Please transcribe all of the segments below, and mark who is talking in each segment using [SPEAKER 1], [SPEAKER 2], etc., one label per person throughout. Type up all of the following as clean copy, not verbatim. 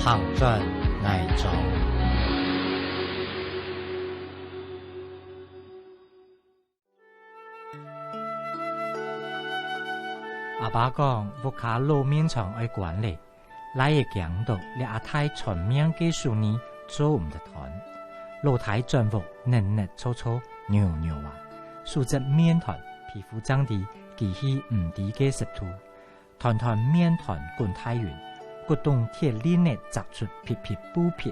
[SPEAKER 1] 行转爱走。阿爸讲，屋卡路面厂爱管理，来嘅强度，你阿太全面技术呢做唔得团。露台全部嫩嫩粗粗、扭扭啊，素质面团皮肤长得极其唔低嘅湿度，团团面团滚太圆，骨动铁链呢扎出皮皮布皮，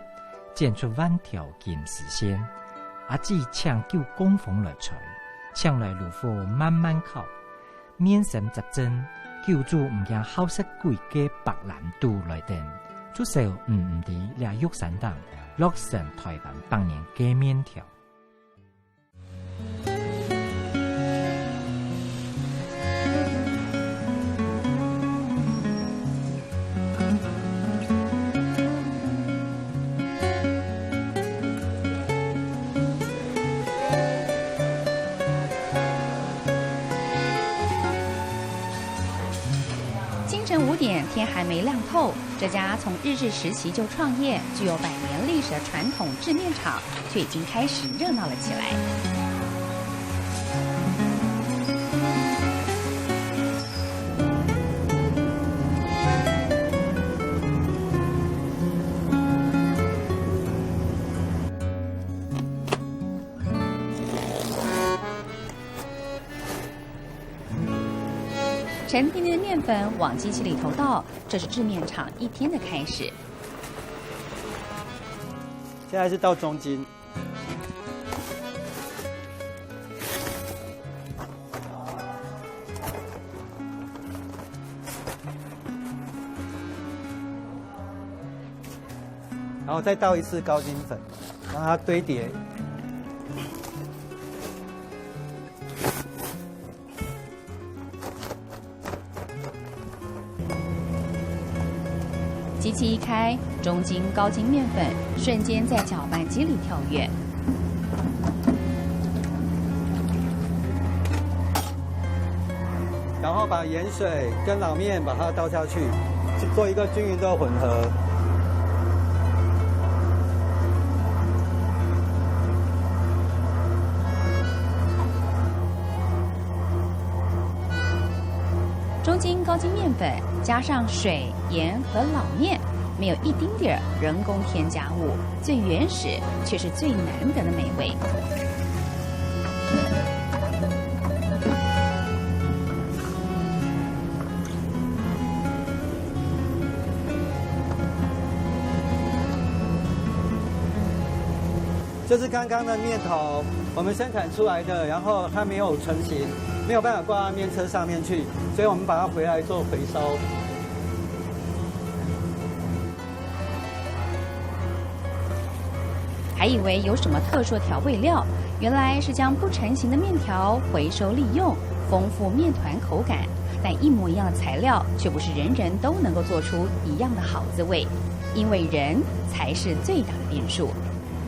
[SPEAKER 1] 剪出弯条金丝线。阿姊抢救工缝来锤，抢来炉火慢慢烤，面神集针，救助唔惊好食贵嘅白兰度来等，出售唔低俩肉散档。落成台湾百年嘅面条。
[SPEAKER 2] 清晨5点，天还没亮透，这家从日治时期就创业、具有100年历史的传统制面厂，却已经开始热闹了起来。沉甸甸的面粉往机器里头倒，这是制面厂一天的开始。
[SPEAKER 3] 现在是倒中筋，然后再倒一次高筋粉，让它堆叠。
[SPEAKER 2] 机器一开，中筋、高筋面粉瞬间在搅拌机里跳跃。
[SPEAKER 3] 然后把盐水跟老面把它倒下去，做一个均匀的混合。
[SPEAKER 2] 中筋、高筋面粉加上水、盐和老面，没有一丁点儿人工添加物，最原始却是最难得的美味。
[SPEAKER 3] 这是刚刚的面头，我们生产出来的，然后它没有成型，没有办法挂到面车上面去，所以我们把它回来做回收。
[SPEAKER 2] 还以为有什么特殊的调味料，原来是将不成形的面条回收利用，丰富面团口感。但一模一样的材料，却不是人人都能够做出一样的好滋味，因为人才是最大的变数。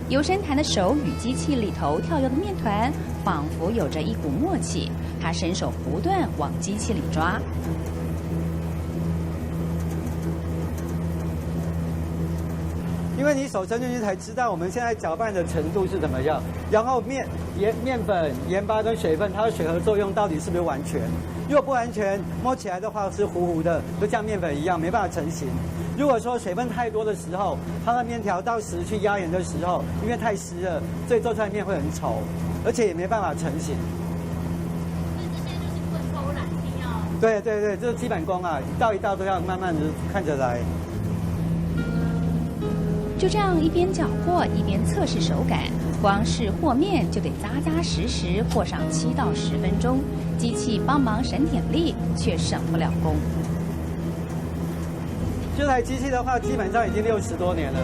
[SPEAKER 2] 由生弹的手与机器里头跳跃的面团，仿佛有着一股默契，他伸手不断往机器里抓。
[SPEAKER 3] 因为你手伸进去才知道我们现在搅拌的程度是怎么样，然后面粉、盐巴跟水分它的水合作用到底是不是完全？如果不完全，摸起来的话是糊糊的，就像面粉一样没办法成型。如果说水分太多的时候，它的面条到时去压盐的时候，因为太湿了，所以做出来面会很稠，而且也没办法成型。对对对，这是基本功啊，一道一道都要慢慢的看着来。
[SPEAKER 2] 就这样一边搅和一边测试手感，光是和面就得扎扎实实和上7到10分钟，机器帮忙省点力，却省不了工。
[SPEAKER 3] 这台机器的话，基本上已经60多年了。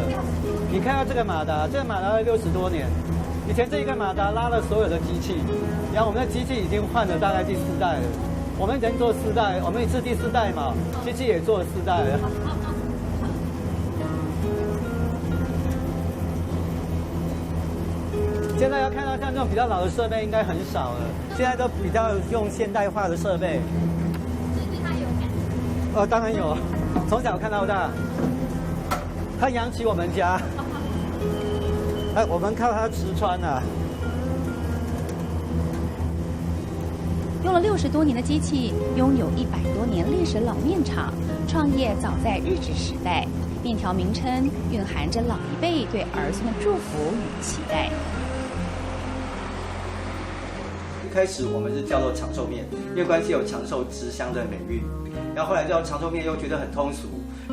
[SPEAKER 3] 你看到这个马达，这个马达60多年，以前这一个马达拉了所有的机器，然后我们的机器已经换了大概第4代了。我们已经做4代，我们也是第4代嘛，机器也做了4代了。现在要看到像这种比较老的设备应该很少了，现在都比较用现代化的设备。
[SPEAKER 4] 是对它有感？
[SPEAKER 3] 当然有，从小看到大。他养起我们家，哎，我们靠他吃穿啊。
[SPEAKER 2] 用了60多年的机器，拥有100多年历史老面厂，创业早在日治时代。面条名称蕴含着老一辈对儿孙的祝福与期待。
[SPEAKER 3] 一开始我们是叫做长寿面，因为关系有长寿之乡的美誉。然后后来叫长寿面又觉得很通俗，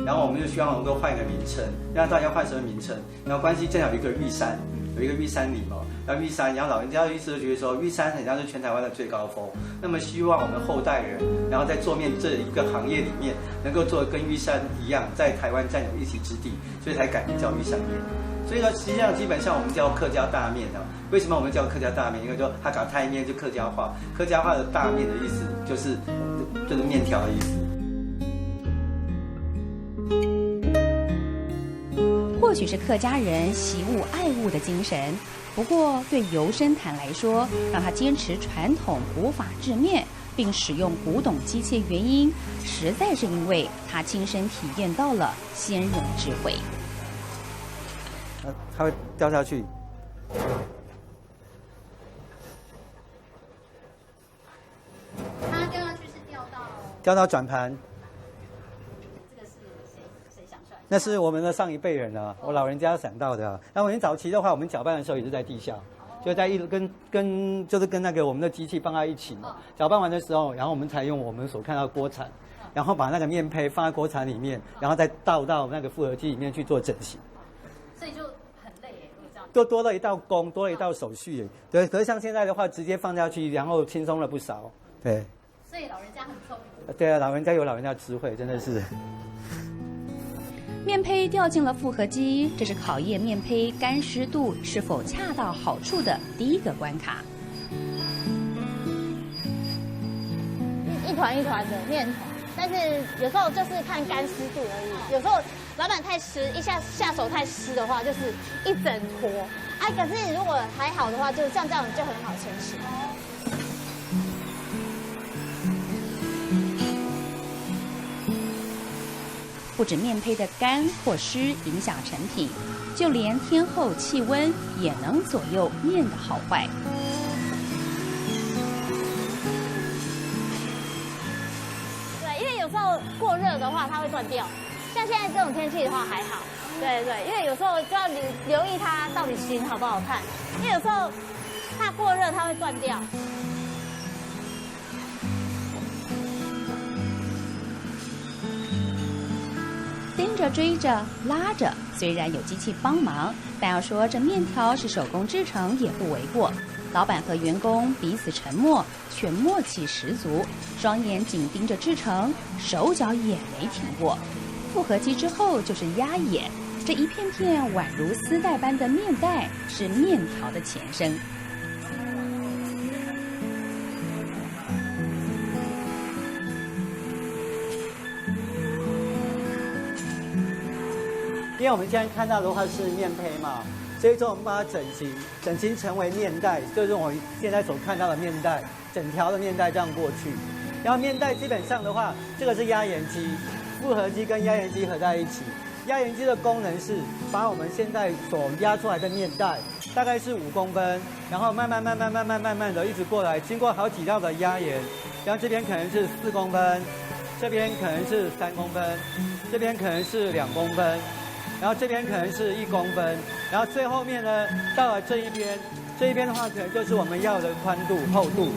[SPEAKER 3] 然后我们就希望能够换一个名称，让大家换什么名称？然后关系正好有一个玉山，有一个玉山里嘛，然后玉山，然后老人家的意思就觉得说，玉山很像是全台湾的最高峰。那么希望我们后代人，然后在做面这一个行业里面，能够做得跟玉山一样，在台湾占有一席之地，所以才改名叫玉山面。所以说，实际上基本上我们叫客家大面啊。为什么我们叫客家大面？因为说它搞太面就客家话，客家话的大面的意思就是面条的意思。
[SPEAKER 2] 或许是客家人习物爱物的精神，不过对尤生坛来说，让他坚持传统古法制面，并使用古董机器的原因，实在是因为他亲身体验到了先人智慧。
[SPEAKER 3] 它会掉下去。
[SPEAKER 2] 它掉下去是
[SPEAKER 3] 掉到转盘。
[SPEAKER 2] 这个是谁想出来？
[SPEAKER 3] 那是我们的上一辈人啊，我老人家想到的啊。那我们早期的话，我们搅拌的时候也是在地下，就在跟那个我们的机器放在一起嘛。搅拌完的时候，然后我们才用我们所看到的锅铲，然后把那个面胚放在锅铲里面，然后再倒到那个复合机里面去做整形。
[SPEAKER 2] 所以就很累耶，如果这样。
[SPEAKER 3] 多了一道工，多了一道手续耶。对，可是像现在的话，直接放下去，然后轻松了不少。对。
[SPEAKER 2] 所以老人家很聪明。
[SPEAKER 3] 对啊，老人家有老人家智慧，真的是。
[SPEAKER 2] 面胚掉进了复合机，这是考验面胚干湿度是否恰到好处的第一个关卡。
[SPEAKER 4] 一团一团的面团，但是有时候就是看干湿度而已。有时候老板太湿，一下手太湿的话，就是一整坨。哎，可是如果还好的话，就像这样就很好成型。
[SPEAKER 2] 不止面胚的干或湿影响成品，就连天候气温也能左右面的好坏。
[SPEAKER 4] 对，因为有时候过热的话，它会断掉。像现在这种天气的话还好。对，因为有时候就要留意它到底形好不好看，因为有时候怕过热它会断掉。
[SPEAKER 2] 盯着追着拉着，虽然有机器帮忙，但要说这面条是手工制成也不为过。老板和员工彼此沉默，却默契十足，双眼紧盯着制成，手脚也没停过。复合机之后就是压眼，这一片片宛如丝带般的面带是面条的前身。
[SPEAKER 3] 因为我们现在看到的话是面胚嘛，所以说我们把它整形成为面带，就是我们现在所看到的面带，整条的面带这样过去。然后面带基本上的话，这个是压延机，复合机跟压延机合在一起。压延机的功能是把我们现在所压出来的面带，大概是5公分，然后慢慢的一直过来，经过好几道的压延，然后这边可能是4公分，这边可能是3公分，这边可能是2公分。然后这边可能是1公分，然后最后面呢，到了这一边的话，可能就是我们要的宽度、厚度。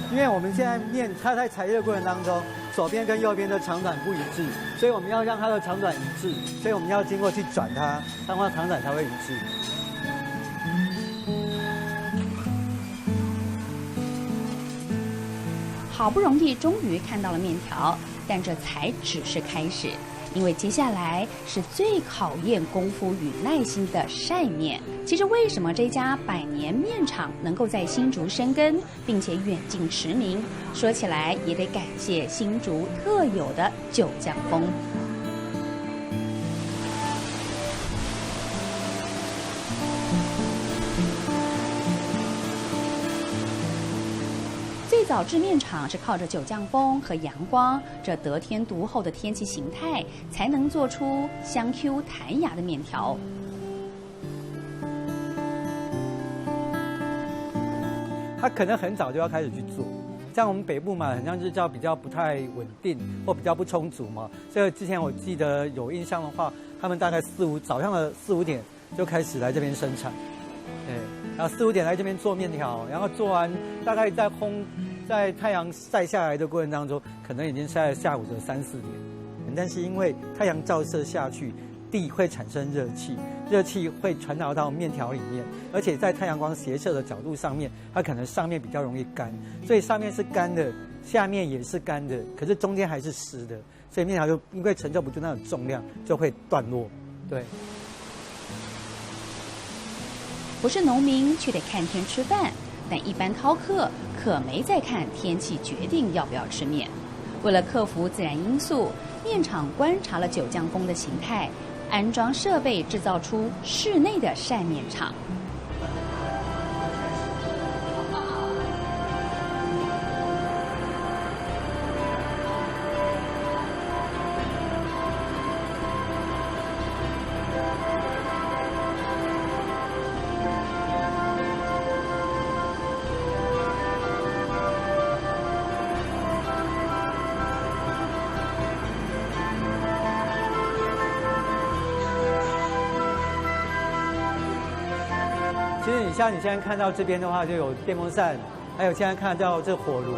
[SPEAKER 3] 因为我们现在面它在裁切过程当中，左边跟右边的长短不一致，所以我们要让它的长短一致，所以我们要经过去转它，让它长短才会一致。
[SPEAKER 2] 好不容易终于看到了面条，但这才只是开始，因为接下来是最考验功夫与耐心的晒面。其实为什么这家100年面厂能够在新竹生根，并且远近驰名，说起来也得感谢新竹特有的九江风。早制面厂是靠着九降风和阳光这得天独厚的天气形态，才能做出香 Q 弹牙的面条。
[SPEAKER 3] 他可能很早就要开始去做，像我们北部嘛，很像日照比较不太稳定或比较不充足嘛，所以之前我记得有印象的话，他们大概早上的4、5点就开始来这边生产，对，然后4、5点来这边做面条，然后做完大概在太阳晒下来的过程当中，可能已经晒到下午的3、4点，但是因为太阳照射下去，地会产生热气，热气会传导到面条里面，而且在太阳光斜射的角度上面，它可能上面比较容易干，所以上面是干的，下面也是干的，可是中间还是湿的，所以面条就因为承受不住那种重量，就会断落。对，
[SPEAKER 2] 不是农民却得看天吃饭，但一般饕客可没在看天气决定要不要吃面。为了克服自然因素，面厂观察了九降风的形态，安装设备制造出室内的晒面场。
[SPEAKER 3] 其实像你现在看到这边的话，就有电风扇，还有现在看到这火炉。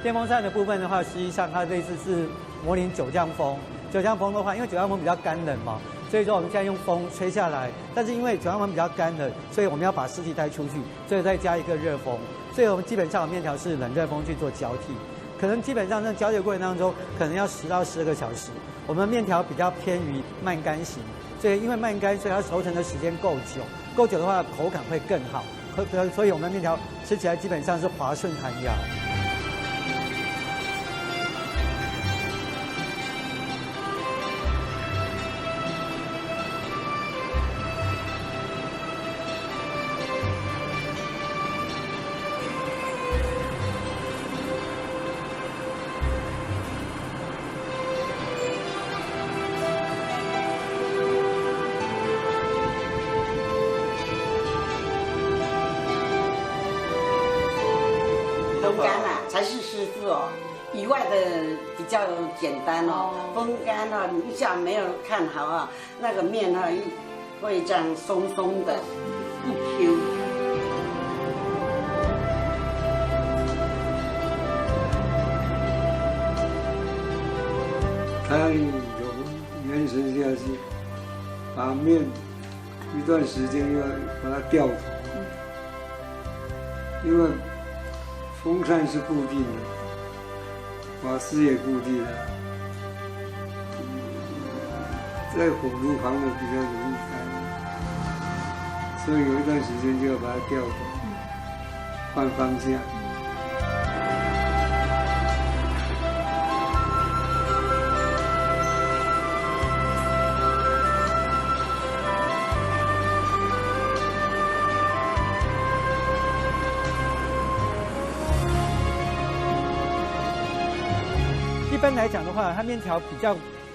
[SPEAKER 3] 电风扇的部分的话，实际上它类似是模拟九降风。九降风的话，因为九降风比较干冷嘛，所以说我们现在用风吹下来。但是因为九降风比较干冷，所以我们要把湿气带出去，所以再加一个热风。所以我们基本上面条是冷热风去做交替。可能基本上在交替的过程当中，可能要10到12个小时。我们面条比较偏于慢干型，所以因为慢干，所以它熟成的时间够久。够久的话，口感会更好，所以我们的面条吃起来基本上是滑顺弹牙。
[SPEAKER 5] 风干啊，才是师傅哦。以外的比较简单哦，风干啊，你一下没有看好啊，那个面啊会这样松松的，不 Q。
[SPEAKER 6] 它有延伸下去，把面一段时间要把它吊头，因为风扇是固定的，瓦斯也固定的，在火炉旁的比较容易干，所以有一段时间就要把它吊头，换方向。
[SPEAKER 3] 一般来讲的话，它面条比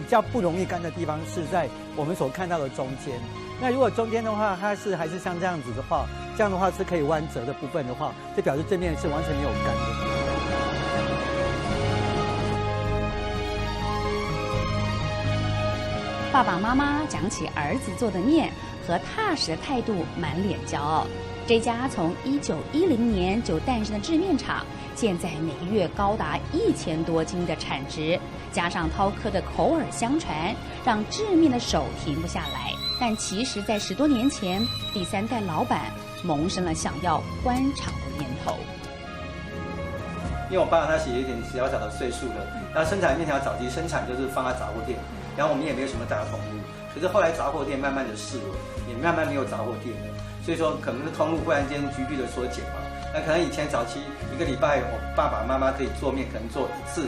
[SPEAKER 3] 较不容易干的地方是在我们所看到的中间。那如果中间的话，它是还是像这样子的话，这样的话是可以弯折的部分的话，就表示这面是完全没有干的。
[SPEAKER 2] 爸爸妈妈讲起儿子做的面，和踏实的态度满脸骄傲。这家从1910年就诞生的制面厂，现在每个月高达1000多斤的产值，加上饕客的口耳相传，让制面的手停不下来。但其实，在10多年前，第3代老板萌生了想要关厂的念头。
[SPEAKER 3] 因为我爸他是有一点小小的岁数了，然后生产面条早期生产就是放在杂货店，然后我们也没有什么大通路，可是后来杂货店慢慢的式微，也慢慢没有杂货店了，所以说可能通路忽然间急剧的缩减嘛。那可能以前早期1个礼拜我爸爸妈妈可以做面，可能做1次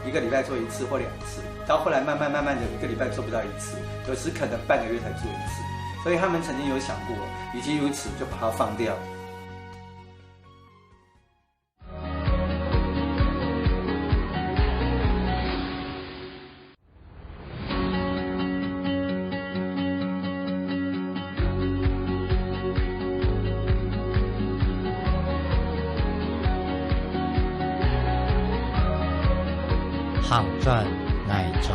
[SPEAKER 3] ，1个礼拜做1次或2次，到后来慢慢的1个礼拜做不到1次，有时可能半个月才做1次，所以他们曾经有想过，与其如此就把它放掉。
[SPEAKER 1] 行進危重。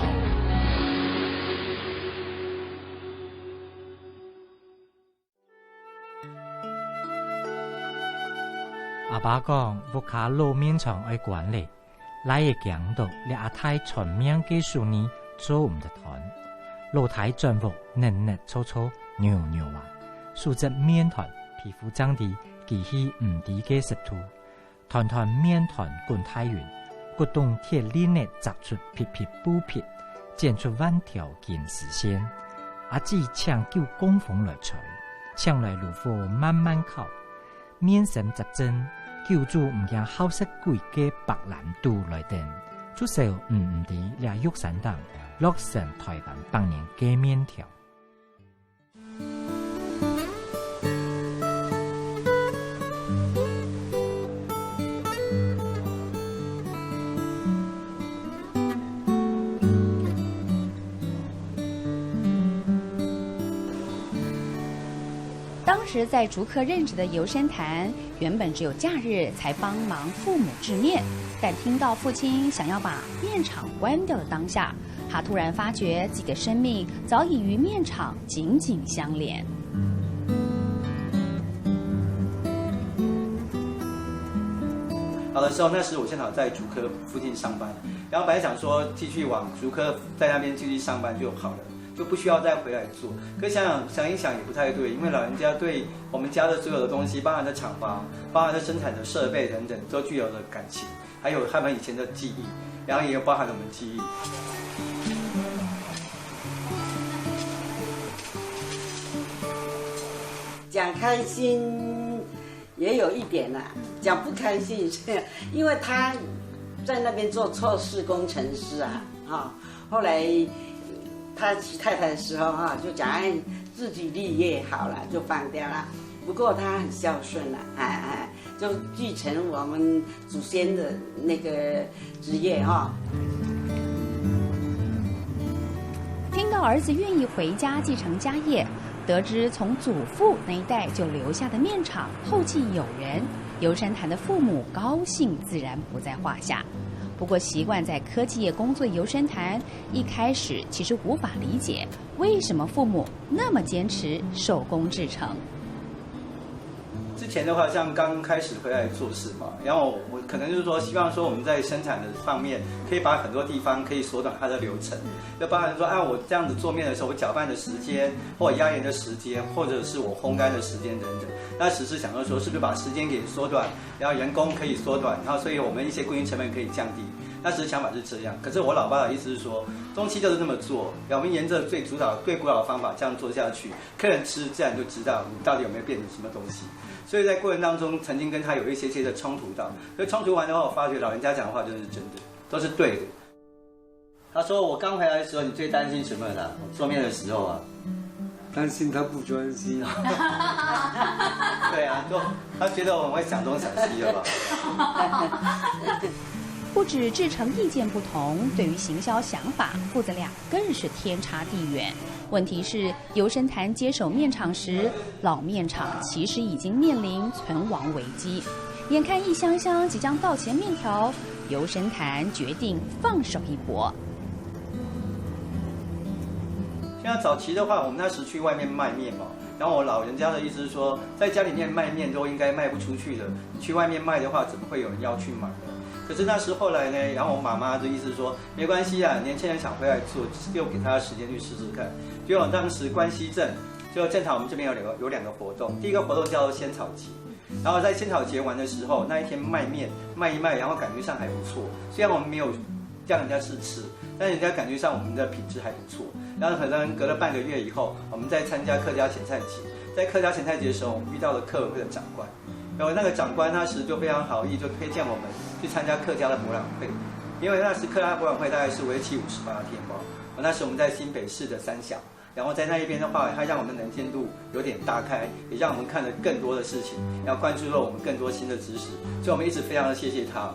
[SPEAKER 1] 阿爸講，屋卡路面場愛管理，來嘅強度你阿太全面技術呢做唔得團，露台進屋嫩嫩粗粗扭扭啊，素質面團皮膚質地其實唔低嘅濕度，團團面團滾太圓，骨動鐵鏈呢扎出皮皮布皮，剪出彎條見實線，阿姊搶救工縫來除，搶來爐火慢慢烤，面神集真。救助唔驚好食貴嘅白蘭度來定，出售唔啲倆玉山等落成台灣百年嘅麵條。
[SPEAKER 2] 当时在竹科任职的尤生潭，原本只有假日才帮忙父母制面，但听到父亲想要把面厂关掉的当下，他突然发觉自己的生命早已与面厂紧紧相连。
[SPEAKER 3] 好的时候，那时我正好在竹科附近上班，然后本来想说继续往竹科在那边继续上班就好了。就不需要再回来做，可想一想也不太对，因为老人家对我们家的所有的东西，包含的厂房、包含的生产的设备等等，都具有了感情，还有他们以前的记忆，然后也有包含了我们记忆。
[SPEAKER 5] 讲开心也有一点啦，讲不开心是因为他在那边做测试工程师啊，后来。他娶太太的时候就讲自己立业好了，就放掉了。不过他很孝顺了，就继承我们祖先的那个职业
[SPEAKER 2] 听到儿子愿意回家继承家业，得知从祖父那一代就留下的面厂后继有人，尤生潭的父母高兴自然不在话下。不过，习惯在科技业工作的尤生潭，一开始其实无法理解为什么父母那么坚持手工制成。
[SPEAKER 3] 之前的话，像刚开始回来做事嘛，然后我可能就是说，希望说我们在生产的方面，可以把很多地方可以缩短它的流程，就包含说，我这样子做面的时候，我搅拌的时间，或者压盐的时间，或者是我烘干的时间等等。那只是想说，是不是把时间给缩短，然后人工可以缩短，然后所以我们一些固定成本可以降低。那时想法是这样，可是我老爸的意思是说，中期就是这么做，然后我们沿着最古老的方法这样做下去，客人吃自然就知道你到底有没有变成什么东西。所以在过程当中，曾经跟他有一些的冲突到，所以冲突完的话，我发觉老人家讲的话真的是真的，都是对的。他说我刚回来的时候，你最担心什么呢？我做面的时候
[SPEAKER 6] 担心他不专心。
[SPEAKER 3] 对啊，就他觉得我们会想东想西了吧。
[SPEAKER 2] 不止制成意见不同，对于行销想法，父子俩更是天差地远。问题是，尤生潭接手面厂时，老面厂其实已经面临存亡危机。眼看一箱箱即将到齐的面条，尤生潭决定放手一搏。
[SPEAKER 3] 像早期的话，我们那时去外面卖面嘛，然后我老人家的意思是说，在家里面卖面都应该卖不出去的，你去外面卖的话，怎么会有人要去买呢？可是那时后来呢，然后我妈妈的意思是说，没关系啊，年轻人想回来做，就给他时间去试试看。结果当时关西镇，就正常我们这边有两个活动，第一个活动叫做仙草节，然后在仙草节完的时候，那一天卖面卖一卖，然后感觉上还不错，虽然我们没有让人家试吃，但人家感觉上我们的品质还不错。然后可能隔了半个月以后，我们在参加客家前菜节，在客家前菜节的时候，我们遇到了客委会的长官，然后那个长官那时就非常好意，就推荐我们去参加客家的博览会，因为那时客家博览会大概是为期58天嘛。那时我们在新北市的三峡，然后在那一边的话，它让我们能见度有点大开，也让我们看了更多的事情，然后关注了我们更多新的知识，所以我们一直非常的谢谢他。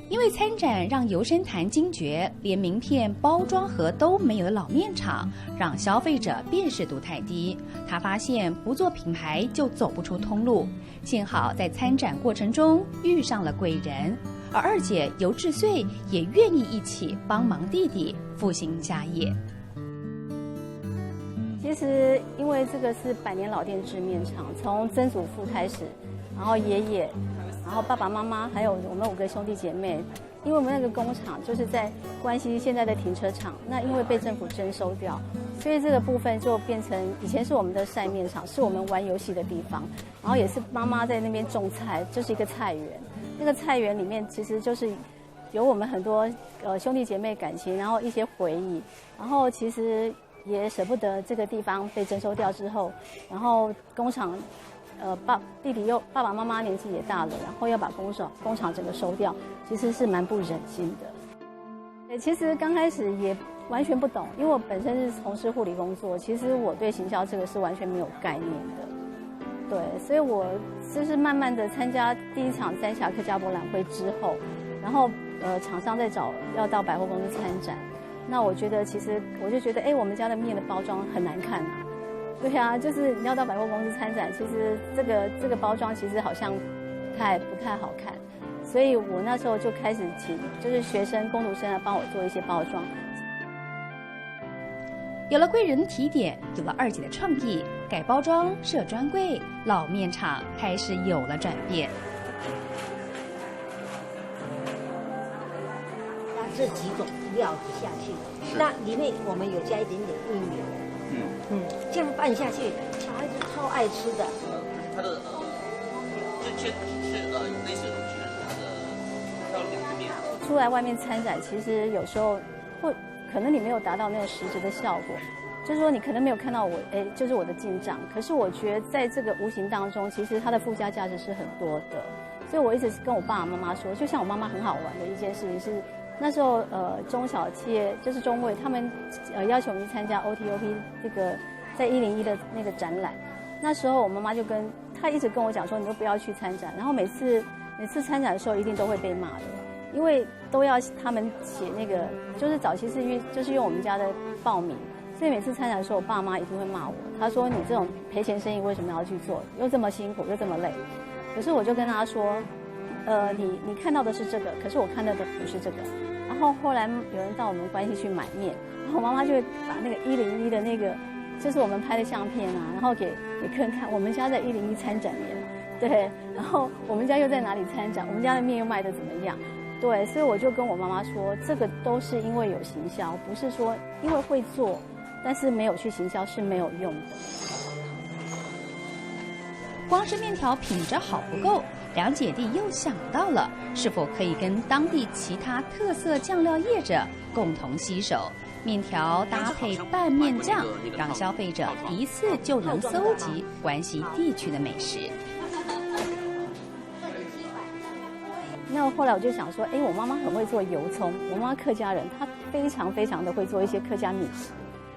[SPEAKER 2] 因为参展让尤生潭惊觉，连名片、包装盒都没有的老面厂，让消费者辨识度太低。他发现不做品牌就走不出通路。幸好在参展过程中遇上了贵人，而二姐尤志穗也愿意一起帮忙弟弟复兴家业。
[SPEAKER 7] 其实因为这个是100年老店制面厂，从曾祖父开始，然后爷爷，然后爸爸妈妈，还有我们5个兄弟姐妹。因为我们那个工厂就是在关西现在的停车场，那因为被政府征收掉，所以这个部分就变成以前是我们的晒面场，是我们玩游戏的地方，然后也是妈妈在那边种菜，就是一个菜园。那个菜园里面其实就是有我们很多兄弟姐妹感情，然后一些回忆，然后其实也舍不得这个地方被征收掉之后，然后工厂。弟弟爸爸妈妈年纪也大了，然后要把工厂整个收掉，其实是蛮不忍心的。其实刚开始也完全不懂，因为我本身是从事护理工作，其实我对行销这个是完全没有概念的。对，所以我就是慢慢的参加第一场三峡客家博览会之后，然后厂商在找要到百货公司参展，那我觉得其实我就觉得，我们家的面的包装很难看啊。对啊，就是你要到百货公司参展，其实这个包装其实好像不太好看，所以我那时候就开始请就是学生工读生来帮我做一些包装。
[SPEAKER 2] 有了贵人的提点，有了二姐的创意，改包装、设专柜，老面厂开始有了转变。
[SPEAKER 8] 那这几种料子下去，那里面我们有加一点点玉米。这样拌下去，小孩子超爱吃的。
[SPEAKER 9] 它的是类似的东西，它的要两个面。
[SPEAKER 7] 出来外面参展，其实有时候可能你没有达到那个实质的效果，就是说你可能没有看到我就是我的进账，可是我觉得在这个无形当中，其实它的附加价值是很多的。所以我一直跟我爸爸妈妈说，就像我妈妈很好玩的一件事情是。那时候中小企业就是中卫，他们邀请我们去参加 OTOP 这个在101的那个展览。那时候我妈妈就她一直跟我讲说，你都不要去参展。然后每次参展的时候一定都会被骂的，因为都要他们写那个，就是早期是用我们家的报名，所以每次参展的时候，我爸妈一定会骂我。他说你这种赔钱生意为什么要去做？又这么辛苦又这么累。可是我就跟他说。你看到的是这个，可是我看到的不是这个。然后后来有人到我们关西去买面，然后我妈妈就会把那个101的那个，就是我们拍的相片啊，然后给客人看，我们家在101参展面，对，然后我们家又在哪里参展，我们家的面又卖得怎么样，对，所以我就跟我妈妈说，这个都是因为有行销，不是说因为会做，但是没有去行销是没有用的。
[SPEAKER 2] 光是面条品质好不够。两姐弟又想到了，是否可以跟当地其他特色酱料业者共同携手，面条搭配拌面酱，让消费者一次就能搜集关西地区的美食。
[SPEAKER 7] 那后来我就想说，我妈妈很会做油葱，我妈妈客家人，她非常的会做一些客家米食，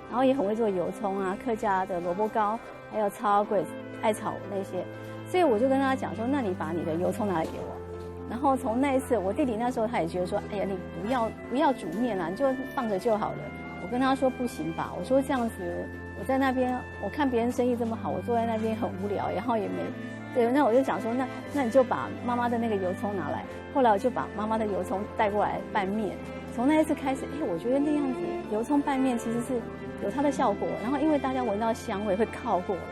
[SPEAKER 7] 然后也很会做油葱啊，客家的萝卜糕，还有草粿、艾草那些。所以我就跟他讲说，那你把你的油葱拿来给我。然后从那一次，我弟弟那时候他也觉得说，哎呀，你不要煮面啊，你就放着就好了。我跟他说不行吧，我说这样子，我在那边我看别人生意这么好，我坐在那边很无聊，然后也没对，那我就想说，那你就把妈妈的那个油葱拿来。后来我就把妈妈的油葱带过来拌面。从那一次开始，我觉得那样子油葱拌面其实是有它的效果。然后因为大家闻到香味会靠过来。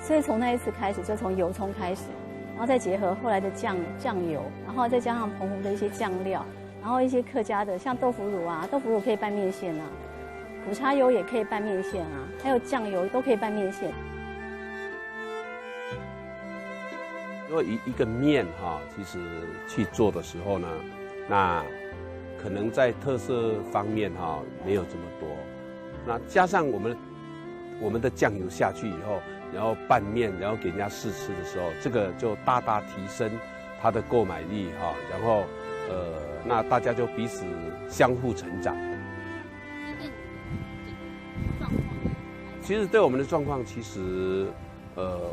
[SPEAKER 7] 所以从那一次开始，就从油葱开始，然后再结合后来的酱油，然后再加上澎湖的一些酱料，然后一些客家的，像豆腐乳啊，豆腐乳可以拌面线啊，苦茶油也可以拌面线啊，还有酱油都可以拌面线。
[SPEAKER 10] 如果一个面其实去做的时候呢，那可能在特色方面没有这么多，那加上我们的酱油下去以后。然后拌面，然后给人家试吃的时候，这个就大大提升它的购买力然后那大家就彼此相互成长。其实对我们的状况，其实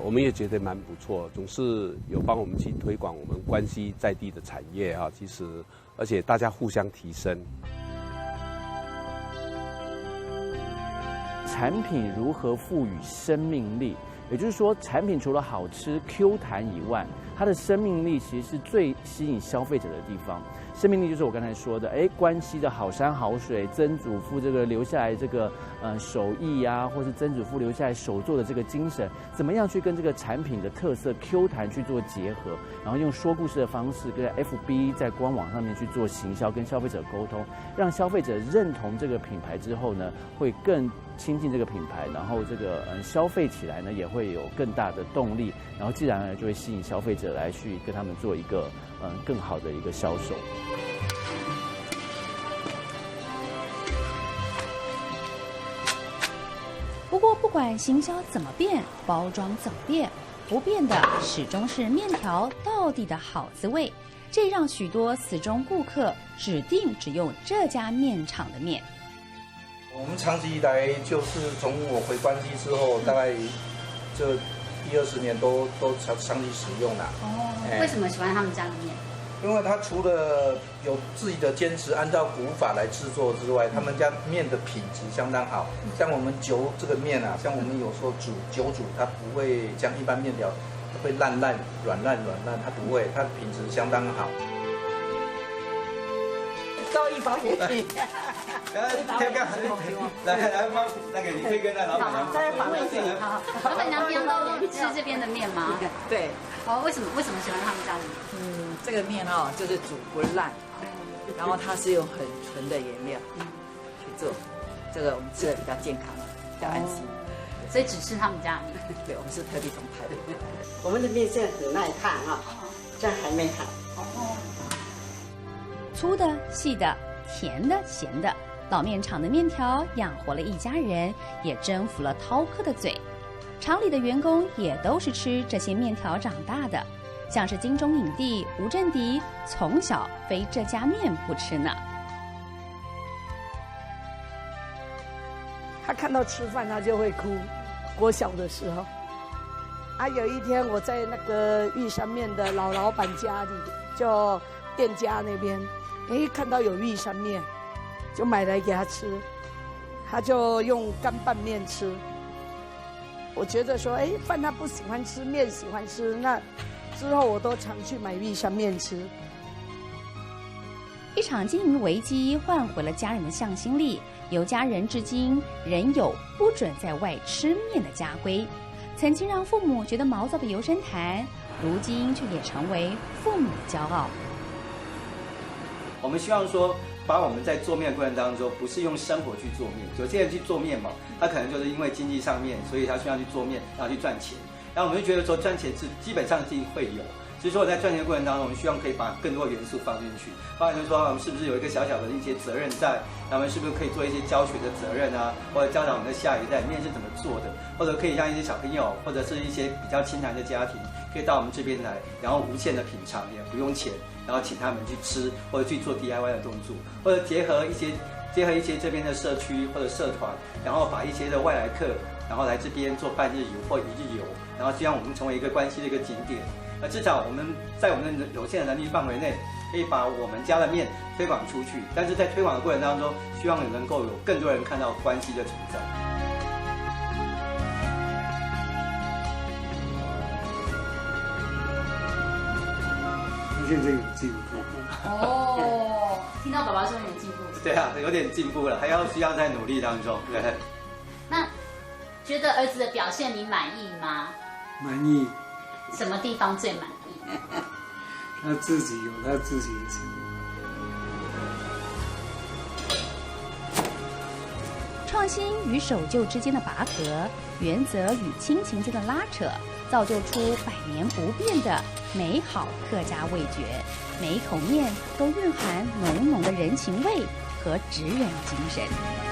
[SPEAKER 10] 我们也觉得蛮不错，总是有帮我们去推广我们关西在地的产业其实而且大家互相提升。
[SPEAKER 11] 产品如何赋予生命力？也就是说，产品除了好吃、Q 弹以外，它的生命力其实是最吸引消费者的地方。生命力就是我刚才说的，关西的好山好水，曾祖父这个留下来这个手艺啊，或是曾祖父留下来手做的这个精神，怎么样去跟这个产品的特色 Q 弹去做结合，然后用说故事的方式跟 FB 在官网上面去做行销，跟消费者沟通，让消费者认同这个品牌之后呢，会更亲近这个品牌，然后这个消费起来呢也会有更大的动力，然后自然而然就会吸引消费者来去跟他们做一个更好的一个销售。
[SPEAKER 2] 不过，不管行销怎么变，包装怎么变，不变的始终是面条到底的好滋味。这让许多死忠顾客指定只用这家面厂的面。
[SPEAKER 12] 我们长期以来就是从我回关西之后，大概这10-20年都长期使用啦。
[SPEAKER 13] 为什么喜欢他们家的面？
[SPEAKER 12] 因为它除了有自己的坚持，按照古法来制作之外，他们家面的品质相当好。像我们揪这个面啊，像我们有时候久煮，它不会像一般面条会软烂，它不会，它的品质相当好。
[SPEAKER 8] 高一保险品。
[SPEAKER 3] 来，妈，那个你可以跟那老板娘
[SPEAKER 8] 再访问一下。
[SPEAKER 13] 老板娘平常都吃这边的面吗？
[SPEAKER 14] 对。
[SPEAKER 13] 为什么喜欢他们家的面？
[SPEAKER 14] 这个面就是煮不烂，然后它是用很纯的原料去做，这个我们吃的比较健康，比较安心。
[SPEAKER 13] 所以只吃他们家的面。
[SPEAKER 14] 对，我们是特地从台北。
[SPEAKER 5] 我们的面现在很耐烫这样还没好。
[SPEAKER 2] 粗的、细的、甜的、咸的，老面厂的面条养活了一家人，也征服了饕客的嘴。厂里的员工也都是吃这些面条长大的，像是金钟影帝吴镇迪，从小非这家面不吃呢。
[SPEAKER 15] 他看到吃饭他就会哭，我小的时候。有一天我在那个玉山面的老板家里，就店家那边，看到有玉山面，就买来给他吃，他就用干拌面吃。我觉得说，饭他不喜欢吃，面喜欢吃，那之后我都常去买玉山面吃。
[SPEAKER 2] 一场经营危机换回了家人的向心力，由家人至今仍有不准在外吃面的家规。曾经让父母觉得毛躁的油生坛，如今却也成为父母的骄傲。
[SPEAKER 3] 我们希望说，把我们在做面的过程当中，不是用生活去做面。有些人去做面嘛，他可能就是因为经济上面，所以他需要去做面，然后去赚钱。然后我们就觉得说，赚钱是基本上是会有。所以说，在赚钱的过程当中，我们希望可以把更多的元素放进去，包含就是说，我们是不是有一个小小的一些责任在？我们是不是可以做一些教学的责任啊，或者教导我们的下一代面是怎么做的，或者可以让一些小朋友或者是一些比较清寒的家庭，可以到我们这边来，然后无限的品尝，也不用钱，然后请他们去吃或者去做 DIY 的动作，或者结合一些这边的社区或者社团，然后把一些的外来客，然后来这边做半日游或一日游，然后希望我们成为一个关系的一个景点。至少我们在我们的有限的能力范围内，可以把我们家的面推广出去。但是在推广的过程当中，希望能够有更多人看到关系的存在。
[SPEAKER 6] 现在有进步。
[SPEAKER 13] 听到爸爸说有进步。
[SPEAKER 3] 对啊，有点进步了，还需要在努力当中。对。
[SPEAKER 13] 那觉得儿子的表现你满意吗？
[SPEAKER 6] 满意。
[SPEAKER 13] 什么地方最满意？
[SPEAKER 6] 他自己有他自己的情
[SPEAKER 2] 况。创新与守旧之间的拔河，原则与亲情间的拉扯，造就出百年不变的美好客家味觉。每一口面都蕴含浓浓的人情味和职人精神。